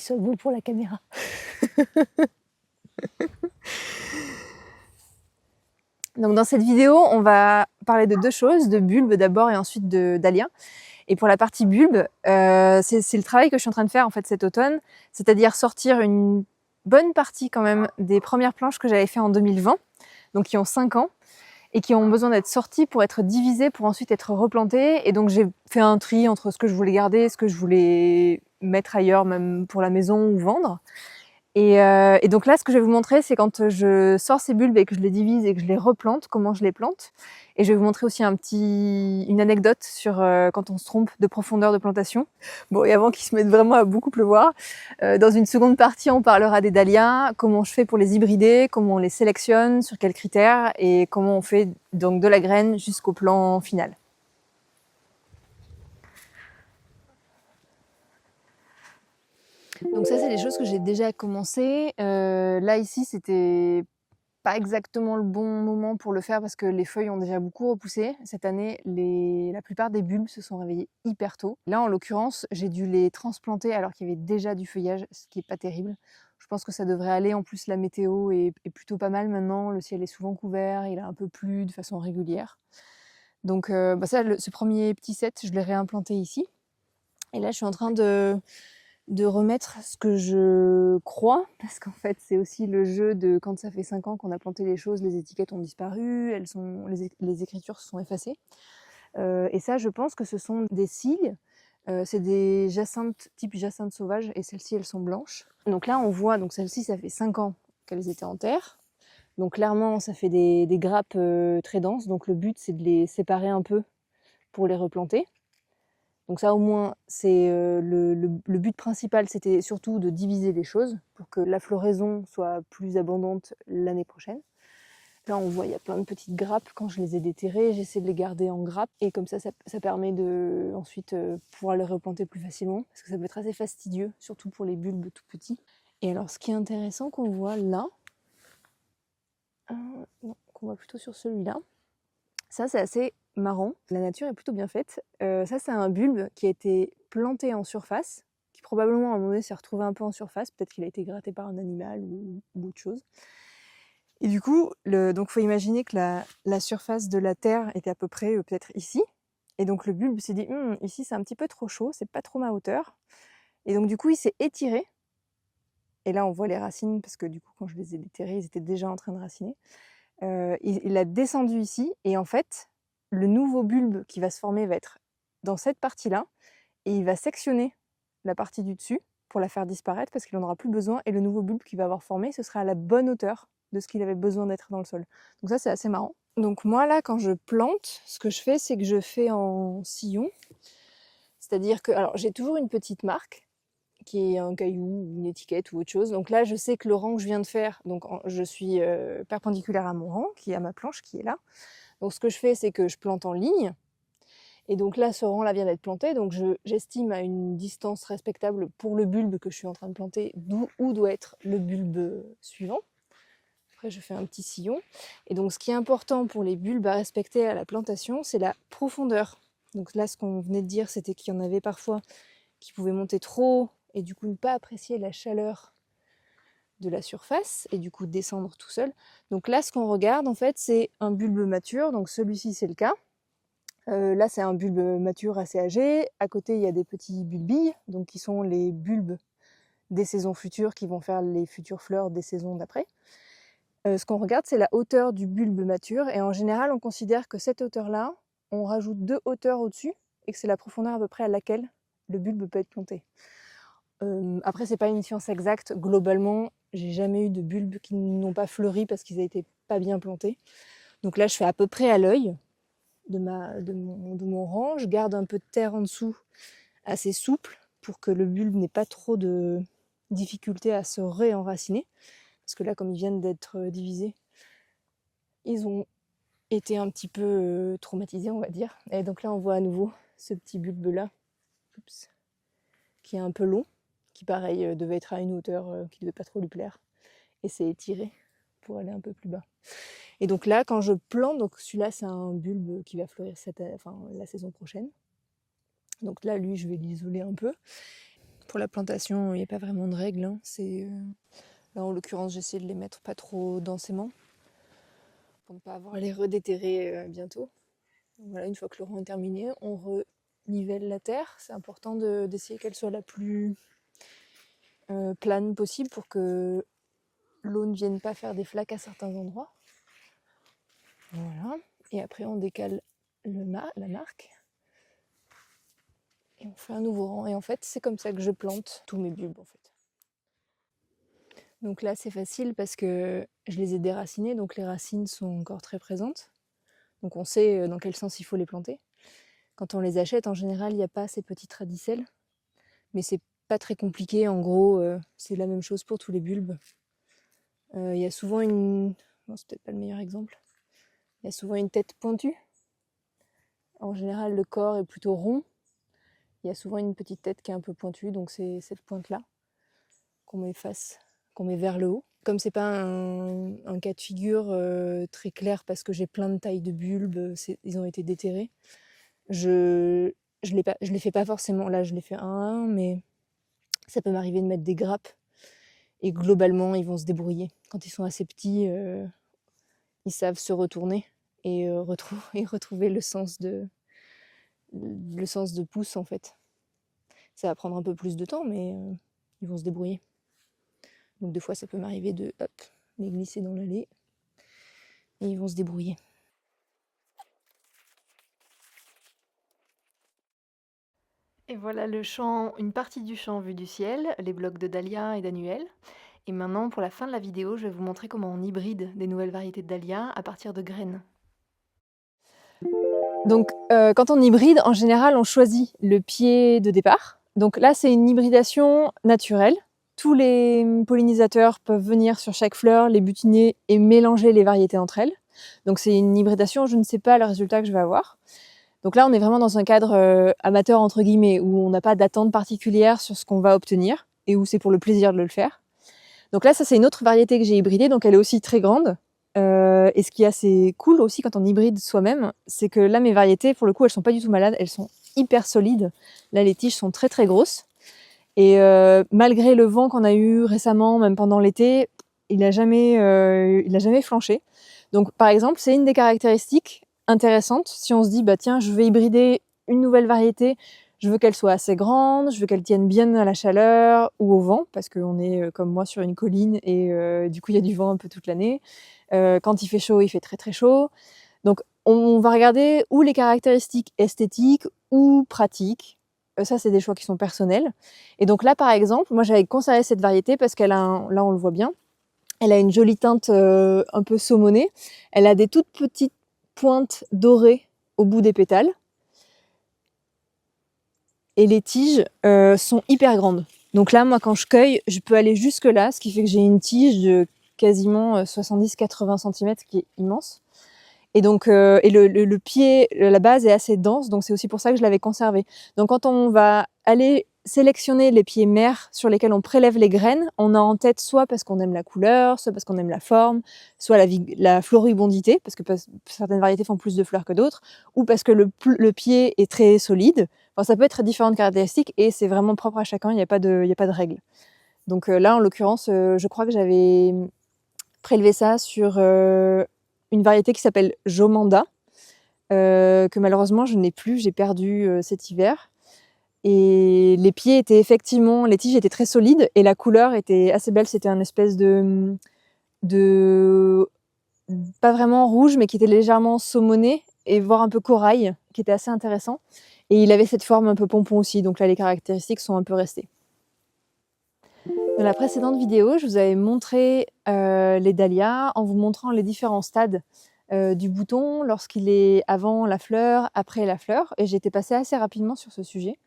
soit beau pour la caméra. Donc dans cette vidéo, on va parler de deux choses, de bulbes d'abord et ensuite de dahlias. Et pour la partie bulbe, c'est le travail que je suis en train de faire en fait cet automne, c'est-à-dire sortir une bonne partie quand même des premières planches que j'avais fait en 2020, donc qui ont 5 ans, et qui ont besoin d'être sorties pour être divisées, pour ensuite être replantées. Et donc j'ai fait un tri entre ce que je voulais garder, ce que je voulais mettre ailleurs, même pour la maison ou vendre. Et donc là, ce que je vais vous montrer, c'est quand je sors ces bulbes et que je les divise et que je les replante, comment je les plante. Et je vais vous montrer aussi une anecdote sur quand on se trompe de profondeur de plantation. Bon, et avant qu'il se mette vraiment à beaucoup pleuvoir, dans une seconde partie, on parlera des dahlias, comment je fais pour les hybrider, comment on les sélectionne, sur quels critères, et comment on fait donc de la graine jusqu'au plan final. Donc ça, c'est des choses que j'ai déjà commencé. Là, ici, c'était pas exactement le bon moment pour le faire parce que les feuilles ont déjà beaucoup repoussé. Cette année, la plupart des bulbes se sont réveillés hyper tôt. Là, en l'occurrence, j'ai dû les transplanter alors qu'il y avait déjà du feuillage, ce qui est pas terrible. Je pense que ça devrait aller. En plus, la météo est plutôt pas mal maintenant. Le ciel est souvent couvert, il a un peu plu de façon régulière. Donc ça, ce premier petit set, je l'ai réimplanté ici. Et là, je suis en train de remettre ce que je crois, parce qu'en fait c'est aussi le jeu de quand ça fait 5 ans qu'on a planté les choses, les étiquettes ont disparu, les écritures se sont effacées. Et ça, je pense que ce sont des cygnes, c'est des jacinthes type jacinthe sauvage, et celles-ci elles sont blanches. Donc là on voit, donc celles-ci ça fait 5 ans qu'elles étaient en terre. Donc clairement ça fait des grappes très denses, donc le but c'est de les séparer un peu pour les replanter. Donc ça au moins, c'est le but principal, c'était surtout de diviser les choses pour que la floraison soit plus abondante l'année prochaine. Là on voit il y a plein de petites grappes, quand je les ai déterrées, j'essaie de les garder en grappes et comme ça permet de ensuite pouvoir les replanter plus facilement parce que ça peut être assez fastidieux, surtout pour les bulbes tout petits. Et alors ce qui est intéressant qu'on voit là, qu'on voit plutôt sur celui-là, ça c'est assez marrant, la nature est plutôt bien faite. Ça c'est un bulbe qui a été planté en surface, qui probablement à un moment donné s'est retrouvé un peu en surface, peut-être qu'il a été gratté par un animal ou autre chose. Et du coup, donc faut imaginer que la surface de la terre était à peu près peut-être ici. Et donc le bulbe s'est dit ici c'est un petit peu trop chaud, c'est pas trop ma hauteur. Et donc du coup il s'est étiré. Et là on voit les racines parce que du coup quand je les ai déterrés, ils étaient déjà en train de raciner. Il a descendu ici et en fait le nouveau bulbe qui va se former va être dans cette partie-là et il va sectionner la partie du dessus pour la faire disparaître parce qu'il n'en aura plus besoin et le nouveau bulbe qu'il va avoir formé, ce sera à la bonne hauteur de ce qu'il avait besoin d'être dans le sol. Donc ça c'est assez marrant. Donc moi là quand je plante, ce que je fais c'est que je fais en sillon, c'est-à-dire que alors j'ai toujours une petite marque qui est un caillou, une étiquette ou autre chose. Donc là, je sais que le rang que je viens de faire, donc je suis perpendiculaire à mon rang, qui est à ma planche, qui est là. Donc ce que je fais, c'est que je plante en ligne. Et donc là, ce rang-là vient d'être planté, donc j'estime à une distance respectable pour le bulbe que je suis en train de planter, où doit être le bulbe suivant. Après, je fais un petit sillon. Et donc ce qui est important pour les bulbes à respecter à la plantation, c'est la profondeur. Donc là, ce qu'on venait de dire, c'était qu'il y en avait parfois qui pouvaient monter trop haut et du coup ne pas apprécier la chaleur de la surface et du coup descendre tout seul. Donc là ce qu'on regarde en fait c'est un bulbe mature, donc celui-ci c'est le cas. Là c'est un bulbe mature assez âgé, à côté il y a des petits bulbilles, donc qui sont les bulbes des saisons futures qui vont faire les futures fleurs des saisons d'après. Ce qu'on regarde c'est la hauteur du bulbe mature et en général on considère que cette hauteur là, on rajoute 2 hauteurs au-dessus et que c'est la profondeur à peu près à laquelle le bulbe peut être planté. Après, c'est pas une science exacte. Globalement, j'ai jamais eu de bulbes qui n'ont pas fleuri parce qu'ils n'étaient pas bien plantés. Donc là, je fais à peu près à l'œil de mon rang. Je garde un peu de terre en dessous, assez souple, pour que le bulbe n'ait pas trop de difficulté à se réenraciner. Parce que là, comme ils viennent d'être divisés, ils ont été un petit peu traumatisés, on va dire. Et donc là, on voit à nouveau ce petit bulbe-là, qui est un peu long, qui pareil devait être à une hauteur qui ne devait pas trop lui plaire, et s'est étiré pour aller un peu plus bas. Et donc là, quand je plante, donc celui-là c'est un bulbe qui va fleurir la saison prochaine. Donc là, lui, je vais l'isoler un peu. Pour la plantation, il n'y a pas vraiment de règles, hein. Là, en l'occurrence, j'essaie de les mettre pas trop densément pour ne pas avoir à les redéterrer bientôt. Donc voilà, une fois que le rang est terminé, on renivelle la terre. C'est important d'essayer qu'elle soit la plus plane possible pour que l'eau ne vienne pas faire des flaques à certains endroits. Voilà. Et après, on décale la marque. Et on fait un nouveau rang. Et en fait, c'est comme ça que je plante tous mes bulbes, en fait. Donc là, c'est facile parce que je les ai déracinés, donc les racines sont encore très présentes. Donc on sait dans quel sens il faut les planter. Quand on les achète, en général, il n'y a pas ces petites radicelles. Mais c'est pas très compliqué. En gros, c'est la même chose pour tous les bulbes. Il y a souvent une... Non, c'est peut-être pas le meilleur exemple. Il y a souvent une tête pointue. En général, le corps est plutôt rond. Il y a souvent une petite tête qui est un peu pointue, donc c'est cette pointe-là qu'on met vers le haut. Comme c'est pas un cas de figure très clair parce que j'ai plein de tailles de bulbes, ils ont été déterrés, je les fais pas forcément. Là, je les fais un à un, mais ça peut m'arriver de mettre des grappes. Et globalement, ils vont se débrouiller. Quand ils sont assez petits, ils savent se retourner et retrouver le sens de pouce, en fait. Ça va prendre un peu plus de temps, mais ils vont se débrouiller. Donc des fois, ça peut m'arriver de les glisser dans l'allée et ils vont se débrouiller. Et voilà une partie du champ vu du ciel, les blocs de dahlia et d'annuel. Et maintenant, pour la fin de la vidéo, je vais vous montrer comment on hybride des nouvelles variétés de dahlia à partir de graines. Donc, quand on hybride, en général, on choisit le pied de départ. Donc là, c'est une hybridation naturelle. Tous les pollinisateurs peuvent venir sur chaque fleur, les butiner et mélanger les variétés entre elles. Donc c'est une hybridation, je ne sais pas le résultat que je vais avoir. Donc là, on est vraiment dans un cadre amateur, entre guillemets, où on n'a pas d'attente particulière sur ce qu'on va obtenir et où c'est pour le plaisir de le faire. Donc là, ça, c'est une autre variété que j'ai hybridée, donc elle est aussi très grande. Et ce qui est assez cool aussi quand on hybride soi-même, c'est que là, mes variétés, pour le coup, elles sont pas du tout malades, elles sont hyper solides. Là, les tiges sont très très grosses. Et malgré le vent qu'on a eu récemment, même pendant l'été, il a jamais flanché. Donc, par exemple, c'est une des caractéristiques intéressantes. Si on se dit, bah tiens, je vais hybrider une nouvelle variété, je veux qu'elle soit assez grande, je veux qu'elle tienne bien à la chaleur ou au vent, parce qu'on est comme moi sur une colline et du coup il y a du vent un peu toute l'année. Quand il fait chaud, il fait très très chaud. Donc on va regarder ou les caractéristiques esthétiques ou pratiques. Ça, c'est des choix qui sont personnels. Et donc là, par exemple, moi j'avais conservé cette variété parce qu'elle a là on le voit bien, elle a une jolie teinte un peu saumonée. Elle a des toutes petites pointes dorées au bout des pétales. Et les tiges sont hyper grandes. Donc là, moi, quand je cueille, je peux aller jusque là, ce qui fait que j'ai une tige de quasiment 70-80 cm, qui est immense. Et donc, le pied, la base est assez dense, donc c'est aussi pour ça que je l'avais conservé. Donc quand on va aller sélectionner les pieds mères sur lesquels on prélève les graines, on a en tête soit parce qu'on aime la couleur, soit parce qu'on aime la forme, soit la floribondité, parce que certaines variétés font plus de fleurs que d'autres, ou parce que le pied est très solide. Enfin, ça peut être différentes caractéristiques et c'est vraiment propre à chacun, il n'y a pas de règle. Donc là, en l'occurrence, je crois que j'avais prélevé ça sur une variété qui s'appelle Jomanda, que malheureusement je n'ai plus, j'ai perdu cet hiver. Et les pieds étaient effectivement, les tiges étaient très solides et la couleur était assez belle. C'était un espèce de pas vraiment rouge, mais qui était légèrement saumoné et voire un peu corail, qui était assez intéressant. Et il avait cette forme un peu pompon aussi, donc là les caractéristiques sont un peu restées. Dans la précédente vidéo, je vous avais montré les dahlias en vous montrant les différents stades du bouton lorsqu'il est avant la fleur, après la fleur. Et j'ai été passée assez rapidement sur ce sujet.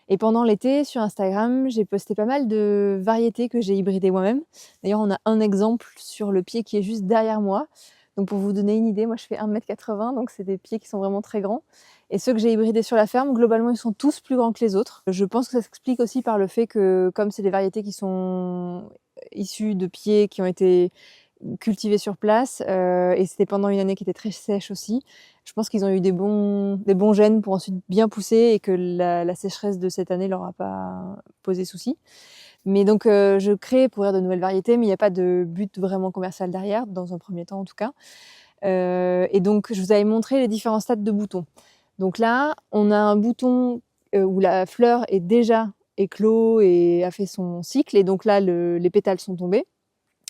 Et pendant l'été, sur Instagram, j'ai posté pas mal de variétés que j'ai hybridées moi-même. D'ailleurs, on a un exemple sur le pied qui est juste derrière moi. Donc pour vous donner une idée, moi je fais 1,80 m, donc c'est des pieds qui sont vraiment très grands. Et ceux que j'ai hybridés sur la ferme, globalement, ils sont tous plus grands que les autres. Je pense que ça s'explique aussi par le fait que, comme c'est des variétés qui sont issues de pieds qui ont été cultivés sur place et c'était pendant une année qui était très sèche aussi. Je pense qu'ils ont eu des bons gènes pour ensuite bien pousser et que la sécheresse de cette année leur a pas posé souci. Mais donc je crée pour de nouvelles variétés, mais il n'y a pas de but vraiment commercial derrière, dans un premier temps en tout cas. Et donc je vous avais montré les différents stades de boutons. Donc là, on a un bouton où la fleur est déjà éclos et a fait son cycle, et donc là les pétales sont tombés.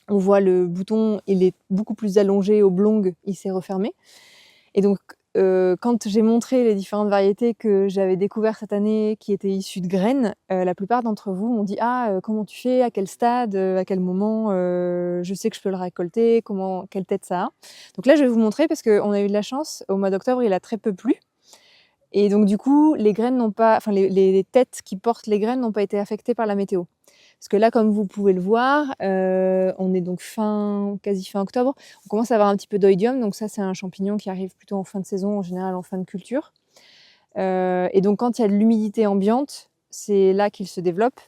On voit le bouton, il est beaucoup plus allongé, oblong, il s'est refermé. Et donc, quand j'ai montré les différentes variétés que j'avais découvertes cette année, qui étaient issues de graines, la plupart d'entre vous m'ont dit: «Ah, comment tu fais? À quel stade? À quel moment? Je sais que je peux le récolter, quelle tête ça a?» Donc là, je vais vous montrer parce qu'on a eu de la chance, au mois d'octobre, il a très peu plu. Et donc du coup, les graines n'ont pas, enfin les têtes qui portent les graines n'ont pas été affectées par la météo. Parce que là, comme vous pouvez le voir, on est donc quasi fin octobre, on commence à avoir un petit peu d'oïdium, donc ça c'est un champignon qui arrive plutôt en fin de saison, en général en fin de culture. Et donc quand il y a de l'humidité ambiante, c'est là qu'il se développe.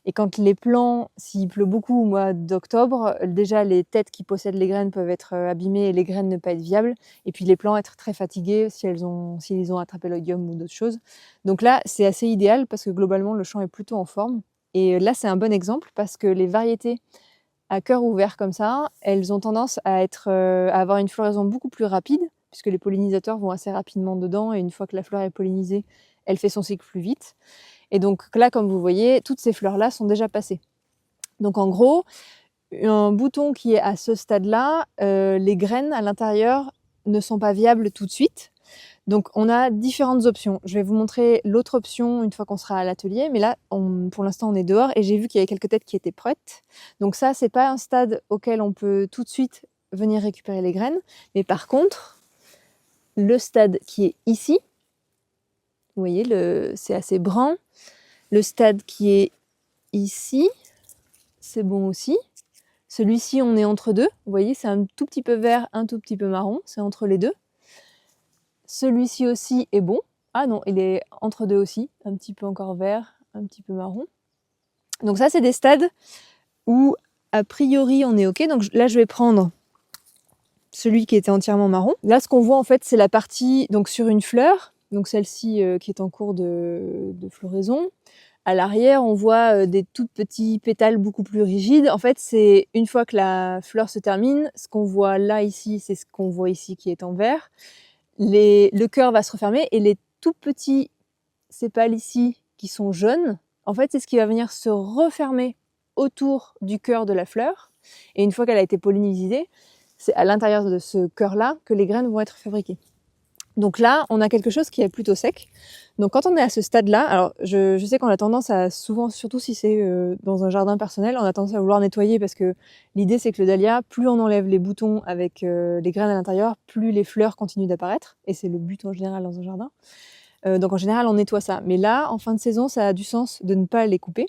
Et quand les plants, s'il pleut beaucoup au mois d'octobre, déjà les têtes qui possèdent les graines peuvent être abîmées et les graines ne pas être viables. Et puis les plants être très fatigués s'ils ont attrapé l'oïdium ou d'autres choses. Donc là, c'est assez idéal parce que globalement, le champ est plutôt en forme. Et là, c'est un bon exemple parce que les variétés à cœur ouvert comme ça, elles ont tendance à avoir une floraison beaucoup plus rapide puisque les pollinisateurs vont assez rapidement dedans et une fois que la fleur est pollinisée, elle fait son cycle plus vite. Et donc là, comme vous voyez, toutes ces fleurs-là sont déjà passées. Donc en gros, un bouton qui est à ce stade-là, les graines à l'intérieur ne sont pas viables tout de suite. Donc on a différentes options. Je vais vous montrer l'autre option une fois qu'on sera à l'atelier, mais là, pour l'instant, on est dehors et j'ai vu qu'il y avait quelques têtes qui étaient prêtes. Donc ça, c'est pas un stade auquel on peut tout de suite venir récupérer les graines. Mais par contre, le stade qui est ici, vous voyez, c'est assez brun. Le stade qui est ici, c'est bon aussi. Celui-ci, on est entre deux. Vous voyez, c'est un tout petit peu vert, un tout petit peu marron. C'est entre les deux. Celui-ci aussi est bon. Ah non, il est entre deux aussi. Un petit peu encore vert, un petit peu marron. Donc ça, c'est des stades où, a priori, on est OK. Donc là, je vais prendre celui qui était entièrement marron. Là, ce qu'on voit, en fait, c'est la partie donc sur une fleur. Donc celle-ci qui est en cours de floraison. À l'arrière, on voit des tout petits pétales beaucoup plus rigides. En fait, c'est une fois que la fleur se termine, ce qu'on voit là, ici, c'est ce qu'on voit ici qui est en vert. Le cœur va se refermer et les tout petits sépales ici qui sont jaunes, en fait, c'est ce qui va venir se refermer autour du cœur de la fleur. Et une fois qu'elle a été pollinisée, c'est à l'intérieur de ce cœur-là que les graines vont être fabriquées. Donc là, on a quelque chose qui est plutôt sec. Donc quand on est à ce stade-là, alors je sais qu'on a tendance à souvent, surtout si c'est dans un jardin personnel, on a tendance à vouloir nettoyer parce que l'idée c'est que le dahlia, plus on enlève les boutons avec les graines à l'intérieur, plus les fleurs continuent d'apparaître. Et c'est le but en général dans un jardin. Donc en général, on nettoie ça. Mais là, en fin de saison, ça a du sens de ne pas les couper.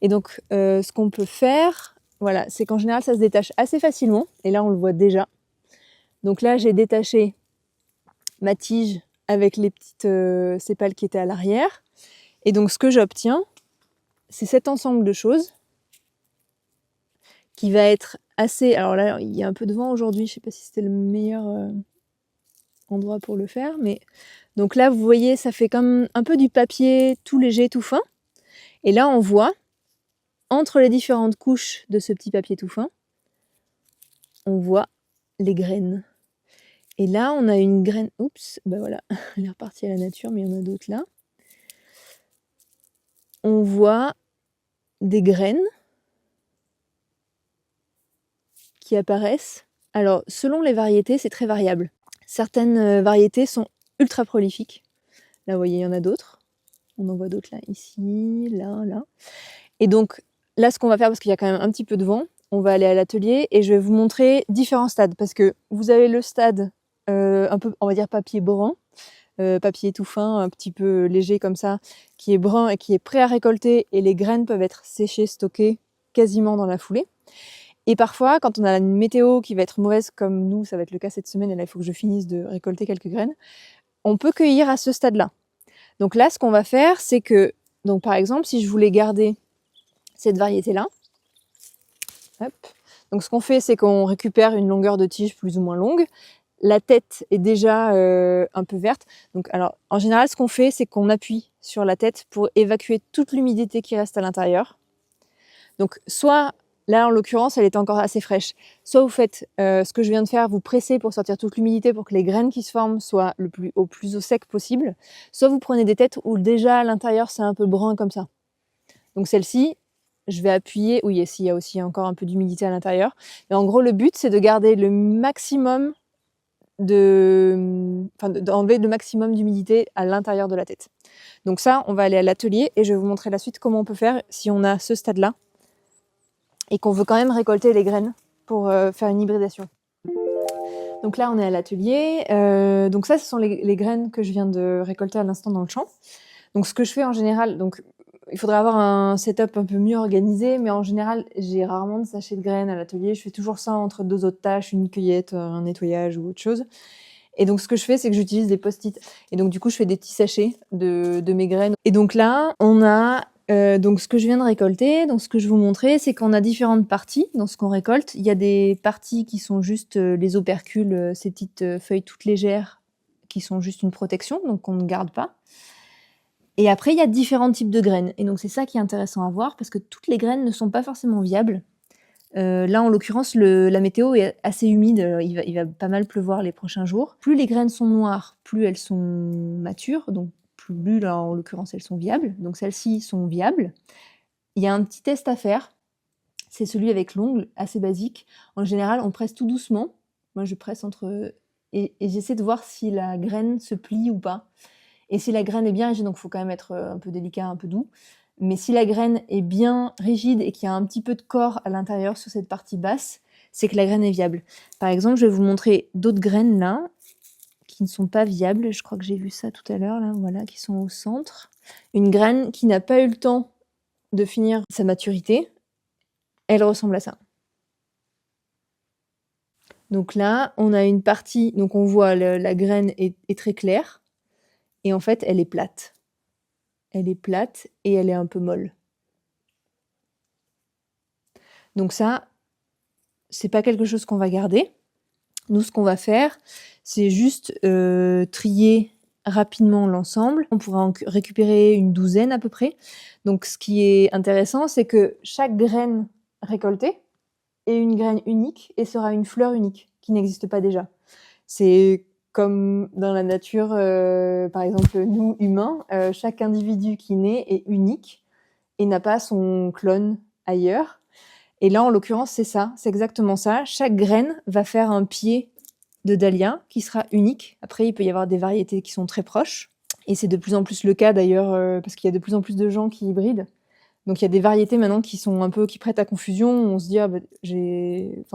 Et donc ce qu'on peut faire, voilà, c'est qu'en général, ça se détache assez facilement. Et là, on le voit déjà. Donc là, j'ai détaché ma tige avec les petites sépales qui étaient à l'arrière. Et donc ce que j'obtiens, c'est cet ensemble de choses qui va être assez... Alors là, il y a un peu de vent aujourd'hui, je ne sais pas si c'était le meilleur endroit pour le faire, mais... Donc là, vous voyez, ça fait comme un peu du papier tout léger, tout fin. Et là, on voit, entre les différentes couches de ce petit papier tout fin, on voit les graines. Et là, on a une graine... Oups, ben voilà, elle est repartie à la nature, mais il y en a d'autres là. On voit des graines qui apparaissent. Alors, selon les variétés, c'est très variable. Certaines variétés sont ultra prolifiques. Là, vous voyez, il y en a d'autres. On en voit d'autres là, ici, là, là. Et donc, là, ce qu'on va faire, parce qu'il y a quand même un petit peu de vent, on va aller à l'atelier et je vais vous montrer différents stades. Parce que vous avez le stade un peu, on va dire, papier brun, papier tout fin, un petit peu léger comme ça, qui est brun et qui est prêt à récolter, et les graines peuvent être séchées, stockées quasiment dans la foulée. Et parfois, quand on a une météo qui va être mauvaise, comme nous, ça va être le cas cette semaine, et là il faut que je finisse de récolter quelques graines, on peut cueillir à ce stade-là. Donc là, ce qu'on va faire, c'est que, donc par exemple, si je voulais garder cette variété-là, hop, Donc ce qu'on fait, c'est qu'on récupère une longueur de tige plus ou moins longue. La tête est déjà un peu verte. Donc, alors, en général, ce qu'on fait, c'est qu'on appuie sur la tête pour évacuer toute l'humidité qui reste à l'intérieur. Donc, soit, là, en l'occurrence, elle est encore assez fraîche. Soit vous faites ce que je viens de faire, vous pressez pour sortir toute l'humidité pour que les graines qui se forment soient au plus au sec possible. Soit vous prenez des têtes où déjà à l'intérieur, c'est un peu brun comme ça. Donc, celle-ci, je vais appuyer. Oui, il y a aussi encore un peu d'humidité à l'intérieur. Mais en gros, le but, c'est de garder le maximum d'enlever le maximum d'humidité à l'intérieur de la tête. Donc ça, on va aller à l'atelier et je vais vous montrer la suite comment on peut faire si on a ce stade-là et qu'on veut quand même récolter les graines pour faire une hybridation. Donc là, on est à l'atelier. Donc ça, ce sont les graines que je viens de récolter à l'instant dans le champ. Donc ce que je fais en général, donc il faudrait avoir un setup un peu mieux organisé, mais en général, j'ai rarement de sachets de graines à l'atelier. Je fais toujours ça entre 2 autres tâches, une cueillette, un nettoyage ou autre chose. Et donc, ce que je fais, c'est que j'utilise des post-it. Et donc, du coup, je fais des petits sachets de mes graines. Et donc là, on a donc ce que je viens de récolter. Donc, ce que je vais vous montrer, c'est qu'on a différentes parties dans ce qu'on récolte. Il y a des parties qui sont juste les opercules, ces petites feuilles toutes légères, qui sont juste une protection, donc on ne garde pas. Et après, il y a différents types de graines. Et donc, c'est ça qui est intéressant à voir, parce que toutes les graines ne sont pas forcément viables. Là, en l'occurrence, la météo est assez humide. Il va pas mal pleuvoir les prochains jours. Plus les graines sont noires, plus elles sont matures. Donc, plus, là, en l'occurrence, elles sont viables. Donc, celles-ci sont viables. Il y a un petit test à faire. C'est celui avec l'ongle, assez basique. En général, on presse tout doucement. Moi, je presse entre... Et j'essaie de voir si la graine se plie ou pas. Et si la graine est bien rigide, donc il faut quand même être un peu délicat, un peu doux. Mais si la graine est bien rigide et qu'il y a un petit peu de corps à l'intérieur sur cette partie basse, c'est que la graine est viable. Par exemple, je vais vous montrer d'autres graines là, qui ne sont pas viables. Je crois que j'ai vu ça tout à l'heure, là, voilà, qui sont au centre. Une graine qui n'a pas eu le temps de finir sa maturité, elle ressemble à ça. Donc là, on a une partie, donc on voit la graine est très claire. Et en fait, elle est plate. Elle est plate et elle est un peu molle. Donc ça, c'est pas quelque chose qu'on va garder. Nous, ce qu'on va faire, c'est juste trier rapidement l'ensemble. On pourra en récupérer une douzaine à peu près. Donc ce qui est intéressant, c'est que chaque graine récoltée est une graine unique et sera une fleur unique qui n'existe pas déjà. C'est comme dans la nature, par exemple, nous, humains, chaque individu qui naît est unique et n'a pas son clone ailleurs. Et là, en l'occurrence, c'est ça, c'est exactement ça. Chaque graine va faire un pied de dahlia qui sera unique. Après, il peut y avoir des variétés qui sont très proches. Et c'est de plus en plus le cas d'ailleurs, parce qu'il y a de plus en plus de gens qui hybrident. Donc il y a des variétés maintenant qui sont un peu qui prêtent à confusion. On se dit, ah, bah,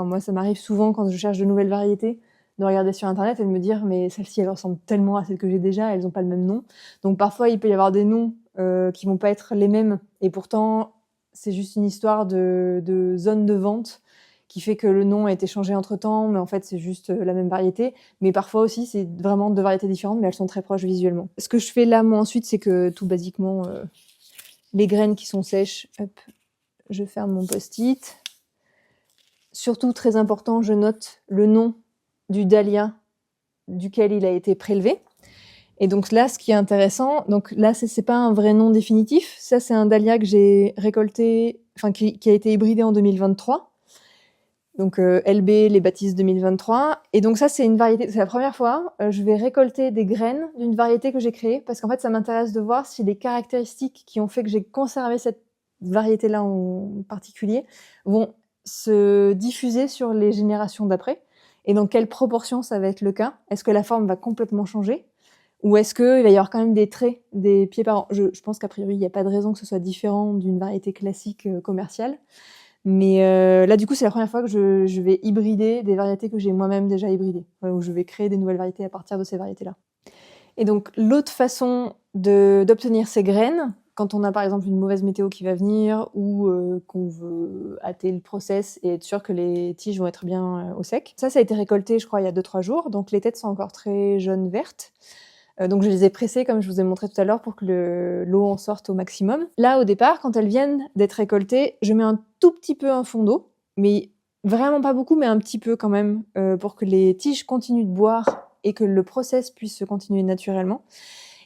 moi, ça m'arrive souvent quand je cherche de nouvelles variétés de regarder sur internet et de me dire mais celle-ci elle ressemble tellement à celle que j'ai déjà, elles n'ont pas le même nom. Donc parfois il peut y avoir des noms qui vont pas être les mêmes et pourtant c'est juste une histoire de zone de vente qui fait que le nom a été changé entre temps, mais en fait c'est juste la même variété. Mais parfois aussi c'est vraiment deux variétés différentes, mais elles sont très proches visuellement. Ce que je fais là moi ensuite, c'est que tout basiquement les graines qui sont sèches, hop, je ferme mon post-it. Surtout très important, je note le nom du dahlia duquel il a été prélevé. Et donc là, ce qui est intéressant, donc là, c'est pas un vrai nom définitif. Ça, c'est un dahlia que j'ai récolté, enfin qui a été hybridé en 2023. Donc LB, les baptises 2023. Et donc ça, c'est une variété. C'est la première fois. Je vais récolter des graines d'une variété que j'ai créée parce qu'en fait, ça m'intéresse de voir si les caractéristiques qui ont fait que j'ai conservé cette variété-là en particulier vont se diffuser sur les générations d'après. Et dans quelle proportion ça va être le cas? Est-ce que la forme va complètement changer? Ou est-ce qu'il va y avoir quand même des traits, des pieds par an? Je pense qu'a priori, il n'y a pas de raison que ce soit différent d'une variété classique commerciale. Mais là, du coup, c'est la première fois que je vais hybrider des variétés que j'ai moi-même déjà hybridées, où je vais créer des nouvelles variétés à partir de ces variétés-là. Et donc, l'autre façon d'obtenir ces graines, quand on a par exemple une mauvaise météo qui va venir ou qu'on veut hâter le process et être sûr que les tiges vont être bien au sec. Ça a été récolté, je crois, il y a 2-3 jours, donc les têtes sont encore très jaunes vertes. Donc je les ai pressées, comme je vous ai montré tout à l'heure, pour que l'eau en sorte au maximum. Là, au départ, quand elles viennent d'être récoltées, je mets un tout petit peu un fond d'eau, mais Vraiment pas beaucoup, mais un petit peu quand même, pour que les tiges continuent de boire et que le process puisse se continuer naturellement.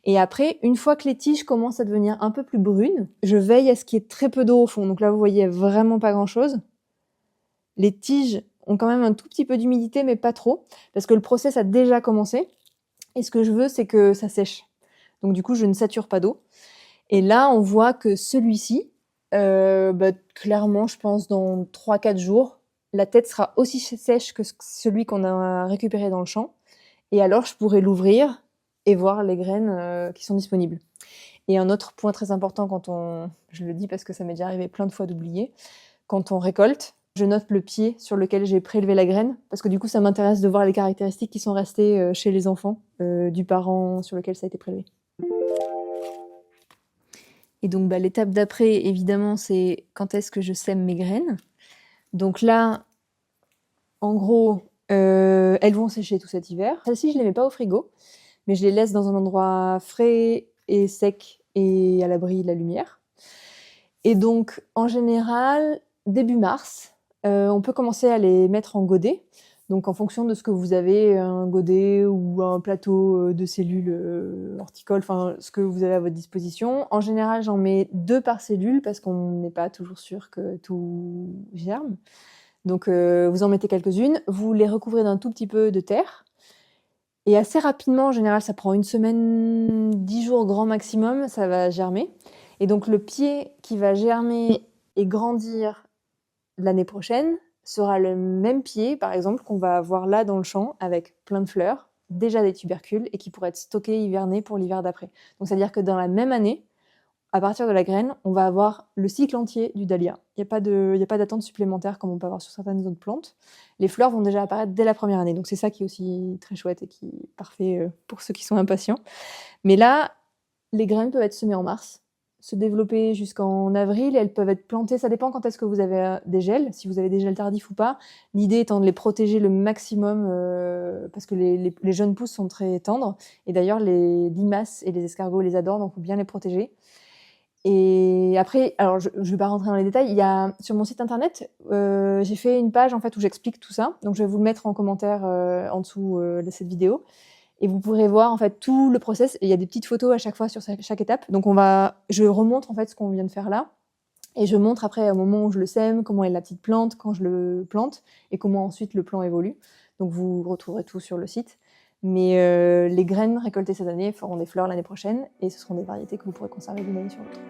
Et après, une fois que les tiges commencent à devenir un peu plus brunes, je veille à ce qu'il y ait très peu d'eau au fond. Donc là, vous voyez vraiment pas grand-chose. Les tiges ont quand même un tout petit peu d'humidité, mais pas trop, parce que le process a déjà commencé. Et ce que je veux, c'est que ça sèche. Donc du coup, je ne sature pas d'eau. Et là, on voit que celui-ci, clairement, je pense, dans 3-4 jours, la tête sera aussi sèche que celui qu'on a récupéré dans le champ. Et alors, je pourrais l'ouvrir et voir les graines qui sont disponibles. Et un autre point très important je le dis parce que ça m'est déjà arrivé plein de fois d'oublier, quand on récolte, je note le pied sur lequel j'ai prélevé la graine, parce que du coup, ça m'intéresse de voir les caractéristiques qui sont restées chez les enfants du parent sur lequel ça a été prélevé. Et donc, l'étape d'après, évidemment, c'est quand est-ce que je sème mes graines. Donc là, en gros, elles vont sécher tout cet hiver. Celles-ci, je les mets pas au frigo, mais je les laisse dans un endroit frais et sec et à l'abri de la lumière. Et donc, en général, début mars, on peut commencer à les mettre en godet. Donc, en fonction de ce que vous avez, un godet ou un plateau de cellules horticoles, enfin, ce que vous avez à votre disposition. En général, j'en mets 2 par cellule parce qu'on n'est pas toujours sûr que tout germe. Donc, vous en mettez quelques-unes, vous les recouvrez d'un tout petit peu de terre. Et assez rapidement, en général, ça prend 1 semaine, 10 jours grand maximum, ça va germer. Et donc, le pied qui va germer et grandir l'année prochaine sera le même pied, par exemple, qu'on va avoir là dans le champ, avec plein de fleurs, déjà des tubercules, et qui pourraient être stockés hivernés pour l'hiver d'après. Donc, c'est-à-dire que dans la même année, à partir de la graine, on va avoir le cycle entier du dahlia. Il n'y a pas d'attente supplémentaire comme on peut avoir sur certaines autres plantes. Les fleurs vont déjà apparaître dès la première année. Donc c'est ça qui est aussi très chouette et qui est parfait pour ceux qui sont impatients. Mais là, les graines peuvent être semées en mars, se développer jusqu'en avril. Elles peuvent être plantées, ça dépend quand est-ce que vous avez des gels, si vous avez des gels tardifs ou pas. L'idée étant de les protéger le maximum parce que les jeunes pousses sont très tendres. Et d'ailleurs, les limaces et les escargots les adorent, donc il faut bien les protéger. Et après, alors je vais pas rentrer dans les détails, il y a sur mon site internet, j'ai fait une page en fait où j'explique tout ça. Donc je vais vous le mettre en commentaire en dessous de cette vidéo. Et vous pourrez voir en fait tout le process. Et il y a des petites photos à chaque fois sur chaque étape. Donc je remontre en fait ce qu'on vient de faire là. Et je montre après au moment où je le sème, comment est la petite plante quand je le plante et comment ensuite le plant évolue. Donc vous retrouverez tout sur le site. Mais les graines récoltées cette année feront des fleurs l'année prochaine et ce seront des variétés que vous pourrez conserver d'une année sur l'autre.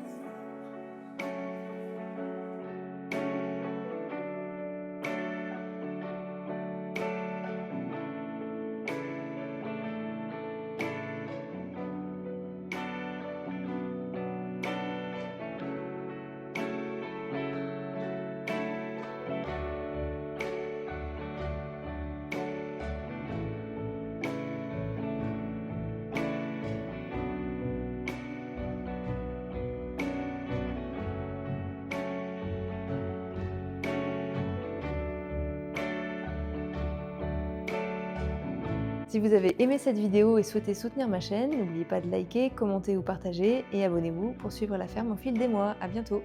Si vous avez aimé cette vidéo et souhaitez soutenir ma chaîne, n'oubliez pas de liker, commenter ou partager et abonnez-vous pour suivre la ferme au fil des mois. À bientôt!